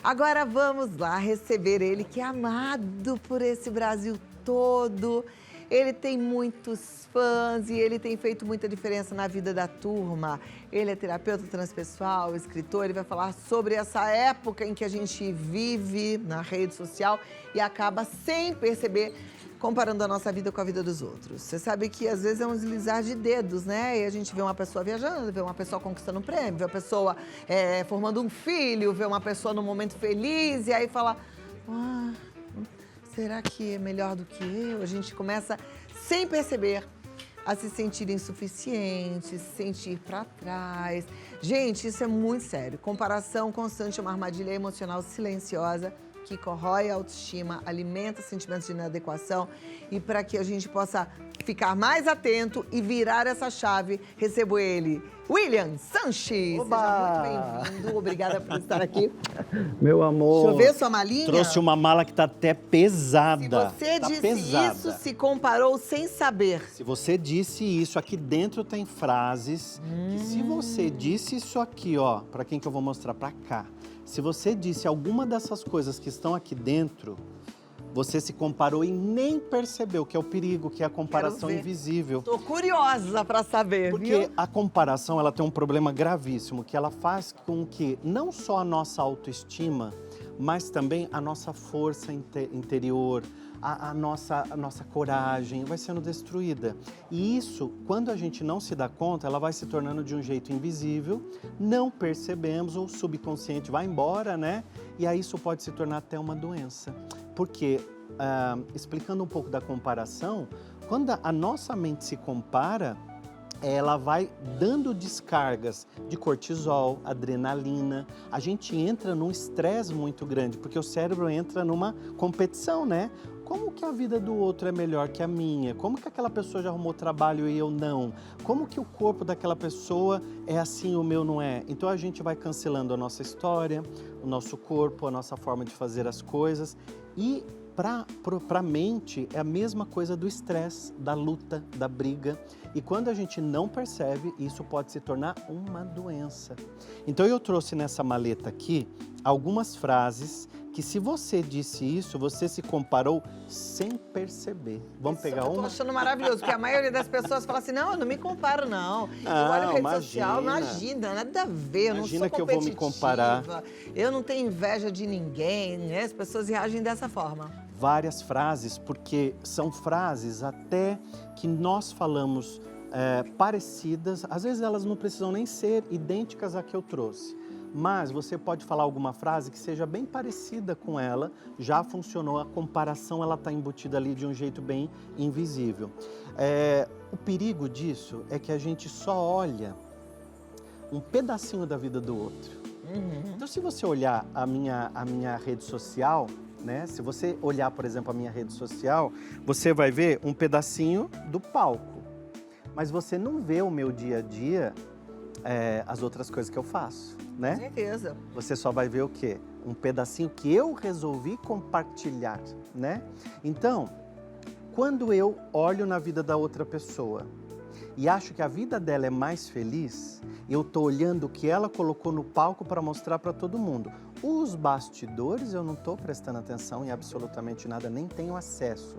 Agora vamos lá receber ele, que é amado por esse Brasil todo. Ele tem muitos fãs e ele tem feito muita diferença na vida da turma. Ele é terapeuta transpessoal, escritor, ele vai falar sobre essa época em que a gente vive na rede social e acaba sem perceber, comparando a nossa vida com a vida dos outros. Você sabe que às vezes é um deslizar de dedos, né? E a gente vê uma pessoa viajando, vê uma pessoa conquistando um prêmio, vê uma pessoa formando um filho, vê uma pessoa num momento feliz e aí fala... será que é melhor do que eu? A gente começa, sem perceber, a se sentir insuficiente, se sentir para trás. Gente, isso é muito sério. Comparação constante é uma armadilha emocional silenciosa que corrói a autoestima, alimenta sentimentos de inadequação e para que a gente possa ficar mais atento e virar essa chave, recebo ele, William Sanches. Oba! Seja muito bem-vindo, obrigada por estar aqui. Meu amor. Deixa eu ver sua malinha. Trouxe uma mala que tá até pesada. Se você tá disse pesada. isso, se comparou sem saber. Se você disse isso, aqui dentro tem frases que se você disse isso aqui, ó, pra quem que eu vou mostrar? Pra cá. Se você disse alguma dessas coisas que estão aqui dentro, você se comparou e nem percebeu, que é o perigo, que é a comparação invisível. Tô curiosa para saber, Porque viu? a comparação, ela tem um problema gravíssimo, que ela faz com que não só a nossa autoestima, mas também a nossa força interior, a nossa coragem vai sendo destruída. E isso, quando a gente não se dá conta, ela vai se tornando de um jeito invisível, não percebemos, o subconsciente vai embora, né? E aí isso pode se tornar até uma doença. Porque, explicando um pouco da comparação, quando a nossa mente se compara, ela vai dando descargas de cortisol, adrenalina. A gente entra num estresse muito grande, porque o cérebro entra numa competição, né? Como que a vida do outro é melhor que a minha? Como que aquela pessoa já arrumou trabalho e eu não? Como que o corpo daquela pessoa é assim e o meu não é? Então a gente vai cancelando a nossa história, o nosso corpo, a nossa forma de fazer as coisas. E para a mente é a mesma coisa do estresse, da luta, da briga. E quando a gente não percebe, isso pode se tornar uma doença. Então eu trouxe nessa maleta aqui algumas frases que, se você disse isso, você se comparou sem perceber. Vamos pegar uma? Eu tô achando maravilhoso, porque a maioria das pessoas fala assim, não, eu não me comparo, não. Eu olho rede social, imagina, nada a ver, eu não sou competitiva. Imagina que eu vou me comparar. Eu não tenho inveja de ninguém, né? As pessoas reagem dessa forma. Várias frases, porque são frases até que nós falamos parecidas, às vezes elas não precisam nem ser idênticas à que eu trouxe, mas você pode falar alguma frase que seja bem parecida com ela, já funcionou, a comparação ela está embutida ali de um jeito bem invisível. O perigo disso é que a gente só olha um pedacinho da vida do outro. Então, se você olhar a minha rede social, né? Se você olhar, por exemplo, a minha rede social, você vai ver um pedacinho do palco. Mas você não vê o meu dia a dia, as outras coisas que eu faço, né? Com certeza. Você só vai ver o quê? Um pedacinho que eu resolvi compartilhar, né? Então, quando eu olho na vida da outra pessoa e acho que a vida dela é mais feliz, eu estou olhando o que ela colocou no palco para mostrar para todo mundo. Os bastidores eu não estou prestando atenção em absolutamente nada, nem tenho acesso.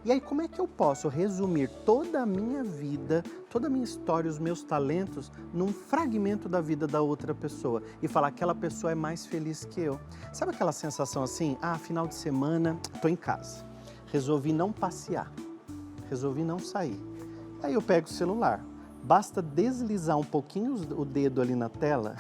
E aí, como é que eu posso resumir toda a minha vida, toda a minha história, os meus talentos, num fragmento da vida da outra pessoa e falar que aquela pessoa é mais feliz que eu? Sabe aquela sensação assim, final de semana, estou em casa, resolvi não passear, resolvi não sair. Aí eu pego o celular, basta deslizar um pouquinho o dedo ali na tela,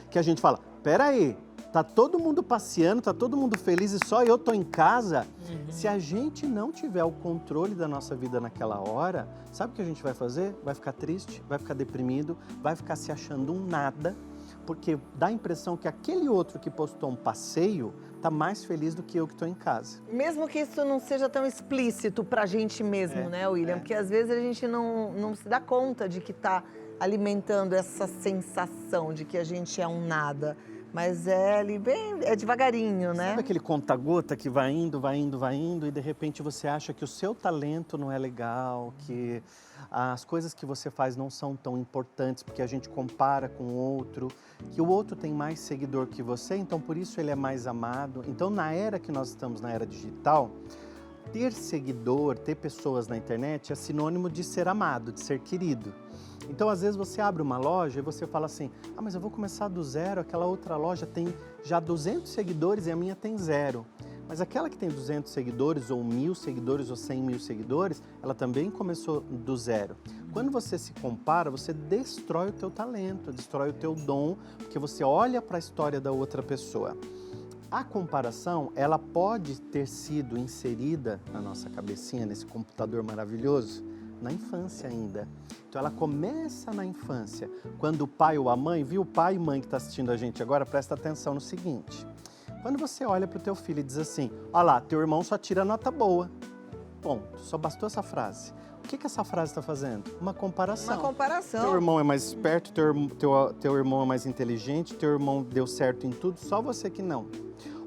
que a gente fala, peraí, tá todo mundo passeando, tá todo mundo feliz e só eu tô em casa. Se a gente não tiver o controle da nossa vida naquela hora, sabe o que a gente vai fazer? Vai ficar triste, vai ficar deprimido, vai ficar se achando um nada, porque dá a impressão que aquele outro que postou um passeio tá mais feliz do que eu que estou em casa. Mesmo que isso não seja tão explícito pra gente mesmo, né, William? Porque às vezes a gente não se dá conta de que tá alimentando essa sensação de que a gente é um nada. Mas é ali bem, é devagarinho, né? Sabe aquele conta-gota que vai indo, vai indo, vai indo, e de repente você acha que o seu talento não é legal, que as coisas que você faz não são tão importantes, porque a gente compara com o outro, que o outro tem mais seguidor que você, então por isso ele é mais amado. Então, na era que nós estamos, na era digital, ter seguidor, ter pessoas na internet é sinônimo de ser amado, de ser querido. Então, às vezes, você abre uma loja e você fala assim, ah, mas eu vou começar do zero, aquela outra loja tem já 200 seguidores e a minha tem 0. Mas aquela que tem 200 seguidores, ou 1.000 seguidores, ou 100.000 seguidores, ela também começou do zero. Quando você se compara, você destrói o teu talento, destrói o teu dom, porque você olha para a história da outra pessoa. A comparação, ela pode ter sido inserida na nossa cabecinha, nesse computador maravilhoso, na infância ainda. Então ela começa na infância, quando o pai ou a mãe, viu, pai e mãe que está assistindo a gente agora, presta atenção no seguinte. Quando você olha para o teu filho e diz assim, olha lá, teu irmão só tira nota boa. Ponto, só bastou essa frase. O que essa frase está fazendo? Uma comparação. Uma comparação. Teu irmão é mais esperto, teu irmão é mais inteligente, teu irmão deu certo em tudo, só você que não.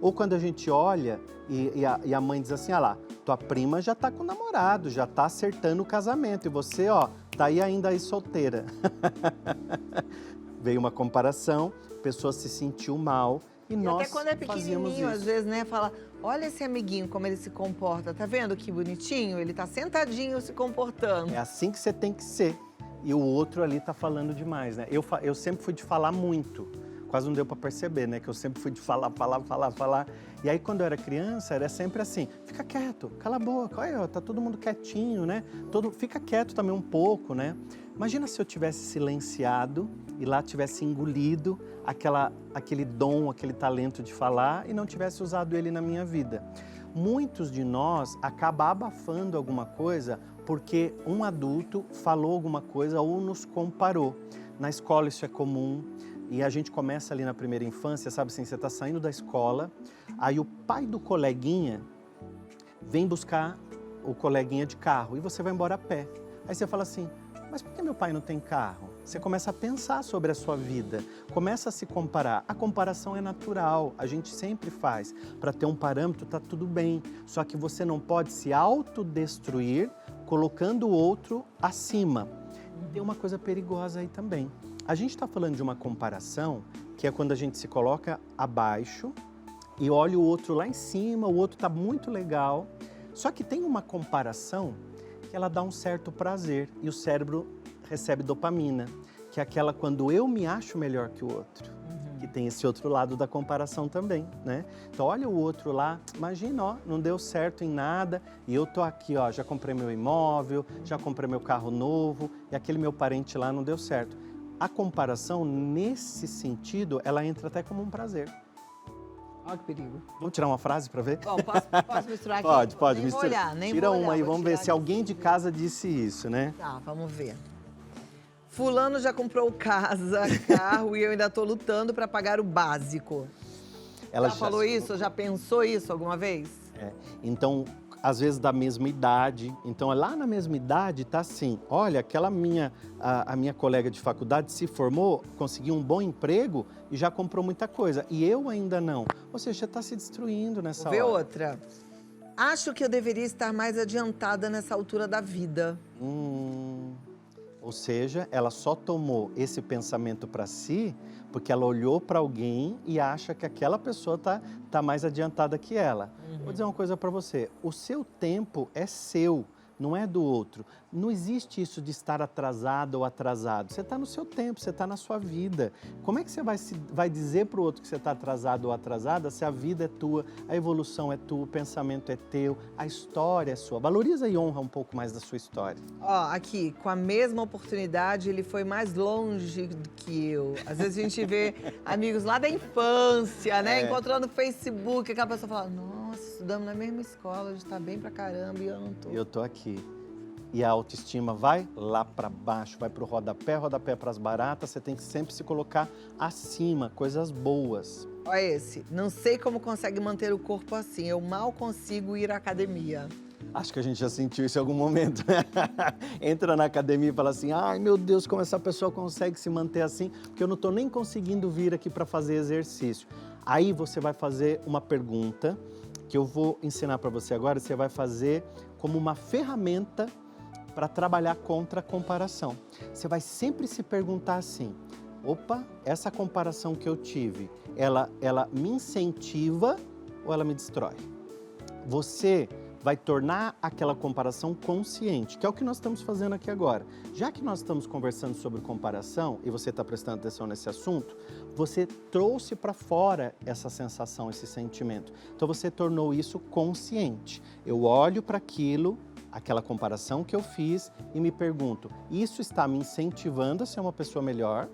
Ou quando a gente olha e a mãe diz assim, ah lá, tua prima já tá com namorado, já tá acertando o casamento, e você, ó, tá aí solteira. Veio uma comparação, a pessoa se sentiu mal e nós até quando é pequenininho, às isso. vezes, né, fala, olha esse amiguinho, como ele se comporta, tá vendo que bonitinho? Ele tá sentadinho se comportando. É assim que você tem que ser. E o outro ali tá falando demais, né? Eu sempre fui de falar muito. Quase não deu para perceber, né? Que eu sempre fui de falar. E aí, quando eu era criança, era sempre assim, fica quieto, cala a boca, olha, tá todo mundo quietinho, né? Fica quieto também um pouco, né? Imagina se eu tivesse silenciado e lá tivesse engolido aquele dom, aquele talento de falar e não tivesse usado ele na minha vida. Muitos de nós acabam abafando alguma coisa porque um adulto falou alguma coisa ou nos comparou. Na escola isso é comum. E a gente começa ali na primeira infância, sabe assim, você está saindo da escola, aí o pai do coleguinha vem buscar o coleguinha de carro e você vai embora a pé. Aí você fala assim, mas por que meu pai não tem carro? Você começa a pensar sobre a sua vida, começa a se comparar. A comparação é natural, a gente sempre faz. Para ter um parâmetro tá tudo bem, só que você não pode se autodestruir colocando o outro acima. E tem uma coisa perigosa aí também. A gente está falando de uma comparação, que é quando a gente se coloca abaixo e olha o outro lá em cima, o outro está muito legal. Só que tem uma comparação que ela dá um certo prazer e o cérebro recebe dopamina, que é aquela quando eu me acho melhor que o outro. Que tem esse outro lado da comparação também, né? Então olha o outro lá, imagina, ó, não deu certo em nada e eu tô aqui, ó, já comprei meu imóvel, já comprei meu carro novo e aquele meu parente lá não deu certo. A comparação, nesse sentido, ela entra até como um prazer. Olha que perigo. Vamos tirar uma frase para ver? Bom, posso misturar aqui? Pode nem misturar. Vou olhar, nem Tira vou uma olhar, aí, vou vamos ver tirar se alguém de aqui. casa disse isso, né? Tá, vamos ver. Fulano já comprou casa, carro e eu ainda tô lutando para pagar o básico. Ela já falou isso? Já pensou isso alguma vez? É. Então, às vezes da mesma idade. Então, lá na mesma idade tá assim, olha, a minha colega de faculdade se formou, conseguiu um bom emprego e já comprou muita coisa. E eu ainda não. Ou seja, já tá se destruindo nessa hora. Vou ver outra. Acho que eu deveria estar mais adiantada nessa altura da vida. Ou seja, ela só tomou esse pensamento para si porque ela olhou para alguém e acha que aquela pessoa tá mais adiantada que ela. Vou dizer uma coisa para você, o seu tempo é seu, não é do outro. Não existe isso de estar atrasado ou atrasado. Você está no seu tempo, você está na sua vida. Como é que você vai dizer para o outro que você está atrasado ou atrasada se a vida é tua, a evolução é tua, o pensamento é teu, a história é sua? Valoriza e honra um pouco mais da sua história. Ó, aqui, com a mesma oportunidade, ele foi mais longe do que eu. Às vezes a gente vê amigos lá da infância, né? Encontrando no Facebook, aquela pessoa fala, nossa, estudamos na mesma escola, a gente tá bem pra caramba e eu não tô. Eu tô aqui. E a autoestima vai lá para baixo, vai para o rodapé para as baratas. Você tem que sempre se colocar acima, coisas boas. Olha esse, não sei como consegue manter o corpo assim, eu mal consigo ir à academia. Acho que a gente já sentiu isso em algum momento. Entra na academia e fala assim, ai meu Deus, como essa pessoa consegue se manter assim, porque eu não estou nem conseguindo vir aqui para fazer exercício. Aí você vai fazer uma pergunta que eu vou ensinar para você agora, você vai fazer como uma ferramenta para trabalhar contra a comparação. Você vai sempre se perguntar assim, opa, essa comparação que eu tive, ela me incentiva ou ela me destrói? Você vai tornar aquela comparação consciente, que é o que nós estamos fazendo aqui agora. Já que nós estamos conversando sobre comparação, e você está prestando atenção nesse assunto, você trouxe para fora essa sensação, esse sentimento. Então você tornou isso consciente. Eu olho para aquilo, aquela comparação que eu fiz, e me pergunto, isso está me incentivando a ser uma pessoa melhor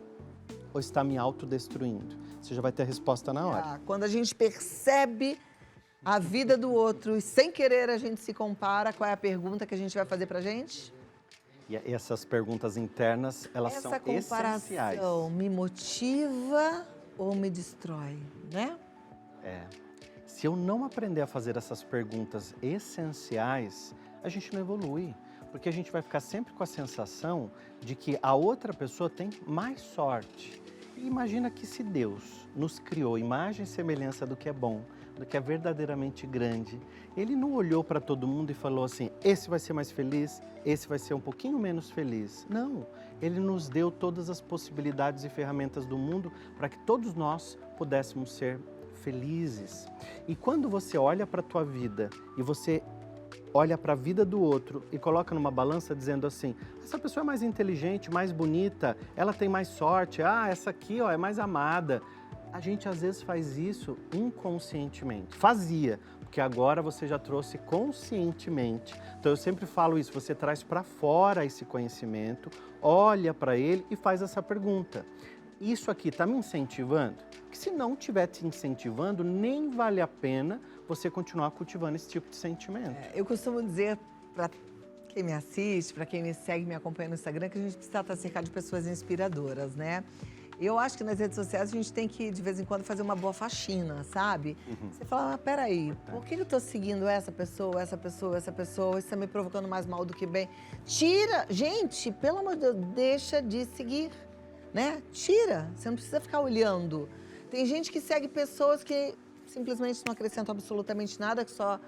ou está me autodestruindo? Você já vai ter a resposta na hora. Quando a gente percebe a vida do outro e sem querer a gente se compara, qual é a pergunta que a gente vai fazer pra gente? E essas perguntas internas, elas são essenciais. Essa comparação me motiva ou me destrói, né? Se eu não aprender a fazer essas perguntas essenciais, a gente não evolui. Porque a gente vai ficar sempre com a sensação de que a outra pessoa tem mais sorte. E imagina que se Deus nos criou imagem e semelhança do que é bom, do que é verdadeiramente grande, Ele não olhou para todo mundo e falou assim, esse vai ser mais feliz, esse vai ser um pouquinho menos feliz. Não, Ele nos deu todas as possibilidades e ferramentas do mundo para que todos nós pudéssemos ser felizes. E quando você olha para a tua vida e você olha para a vida do outro e coloca numa balança dizendo assim, essa pessoa é mais inteligente, mais bonita, ela tem mais sorte, essa aqui é mais amada. A gente às vezes faz isso inconscientemente. Fazia, porque agora você já trouxe conscientemente. Então eu sempre falo isso, você traz para fora esse conhecimento, olha para ele e faz essa pergunta. Isso aqui está me incentivando? Porque se não estiver te incentivando, nem vale a pena você continuar cultivando esse tipo de sentimento. Eu costumo dizer para quem me assiste, para quem me segue, me acompanha no Instagram, que a gente precisa estar cercado de pessoas inspiradoras, né? Eu acho que nas redes sociais a gente tem que, de vez em quando, fazer uma boa faxina, sabe? Você fala, peraí, por que eu tô seguindo essa pessoa, essa pessoa, essa pessoa? Isso tá me provocando mais mal do que bem. Tira! Gente, pelo amor de Deus, deixa de seguir, né? Tira! Você não precisa ficar olhando. Tem gente que segue pessoas que simplesmente não acrescentam absolutamente nada, que só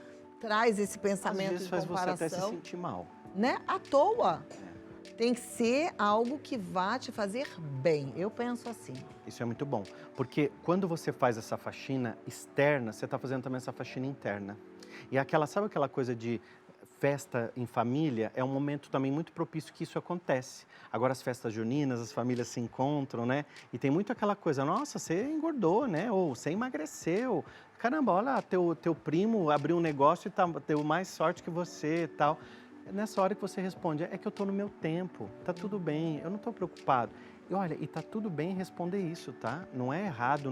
traz esse pensamento Às vezes de faz comparação. você até se sentir mal. Né? À toa. Tem que ser algo que vá te fazer bem. Eu penso assim. Isso é muito bom, porque quando você faz essa faxina externa, você está fazendo também essa faxina interna. E sabe aquela coisa de festa em família? É um momento também muito propício que isso acontece. Agora as festas juninas, as famílias se encontram, né? E tem muito aquela coisa, nossa, você engordou, né? Ou você emagreceu. Caramba, olha, teu primo abriu um negócio e deu mais sorte que você e tal. É nessa hora que você responde, é que eu estou no meu tempo, tá tudo bem, eu não estou preocupado. E olha, e tá tudo bem responder isso, tá? Não é errado,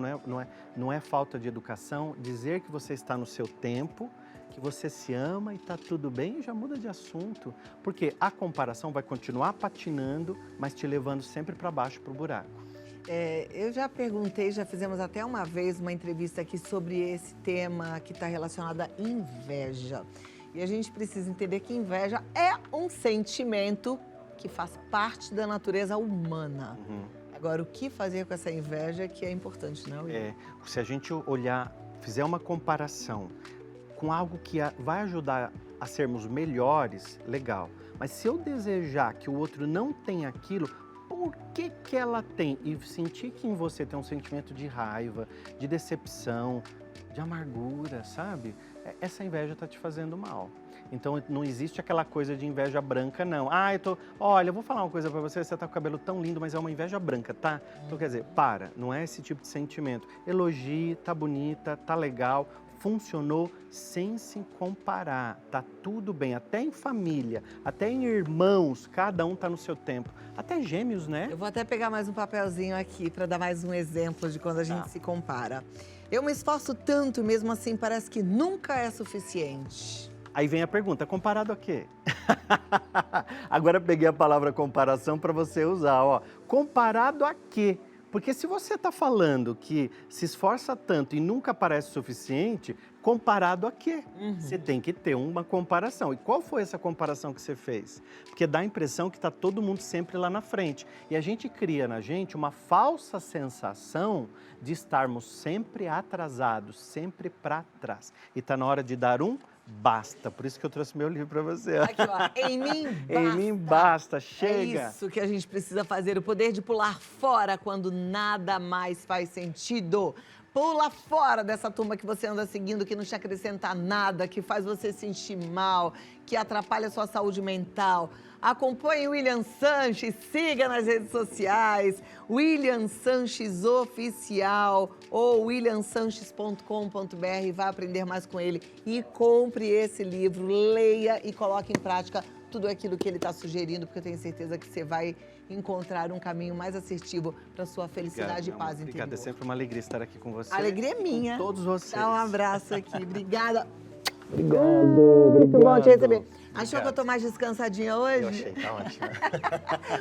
não é falta de educação dizer que você está no seu tempo, que você se ama e tá tudo bem e já muda de assunto. Porque a comparação vai continuar patinando, mas te levando sempre para baixo, para o buraco. Eu já perguntei, já fizemos até uma vez uma entrevista aqui sobre esse tema que está relacionado à inveja. E a gente precisa entender que inveja é um sentimento que faz parte da natureza humana. Agora, o que fazer com essa inveja que é importante, não é? Se a gente olhar, fizer uma comparação com algo que vai ajudar a sermos melhores, legal. Mas se eu desejar que o outro não tenha aquilo, por que ela tem? E sentir que em você tem um sentimento de raiva, de decepção, de amargura, sabe? Essa inveja está te fazendo mal. Então não existe aquela coisa de inveja branca, não. Olha, eu vou falar uma coisa para você, você tá com o cabelo tão lindo, mas é uma inveja branca, tá? Então quer dizer, não é esse tipo de sentimento. Elogie, tá bonita, tá legal, funcionou sem se comparar, tá tudo bem. Até em família, até em irmãos, cada um tá no seu tempo. Até gêmeos, né? Eu vou até pegar mais um papelzinho aqui para dar mais um exemplo de quando a gente se compara. Eu me esforço tanto, mesmo assim parece que nunca é suficiente. Aí vem a pergunta, comparado a quê? Agora peguei a palavra comparação para você usar, ó. Comparado a quê? Porque se você está falando que se esforça tanto e nunca parece suficiente, comparado a quê? Você tem que ter uma comparação. E qual foi essa comparação que você fez? Porque dá a impressão que está todo mundo sempre lá na frente. E a gente cria na gente uma falsa sensação de estarmos sempre atrasados, sempre para trás. E está na hora de dar um basta. Por isso que eu trouxe meu livro para você. Aqui, ó, em mim basta. Em mim basta, chega. É isso que a gente precisa fazer, o poder de pular fora quando nada mais faz sentido. Pula fora dessa turma que você anda seguindo, que não te acrescenta nada, que faz você se sentir mal, que atrapalha a sua saúde mental. Acompanhe o William Sanches, siga nas redes sociais, William Sanches Oficial ou williamsanches.com.br, vai aprender mais com ele e compre esse livro, leia e coloque em prática tudo aquilo que ele está sugerindo, porque eu tenho certeza que você vai encontrar um caminho mais assertivo para sua felicidade e paz interior. Obrigada, é sempre uma alegria estar aqui com você. A alegria é minha. Com todos vocês. Dá um abraço aqui, obrigada. Obrigado. Muito bom te receber. Achou que eu tô mais descansadinha hoje? Eu achei, tá ótimo.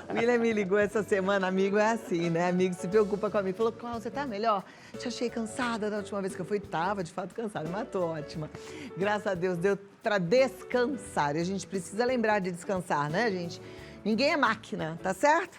O William me ligou essa semana, amigo é assim, né? Amigo se preocupa comigo. Falou, Cláudia, você tá melhor? Te achei cansada da última vez que eu fui. Tava, de fato, cansada, mas tô ótima. Graças a Deus, deu pra descansar. E a gente precisa lembrar de descansar, né, gente? Ninguém é máquina, tá certo?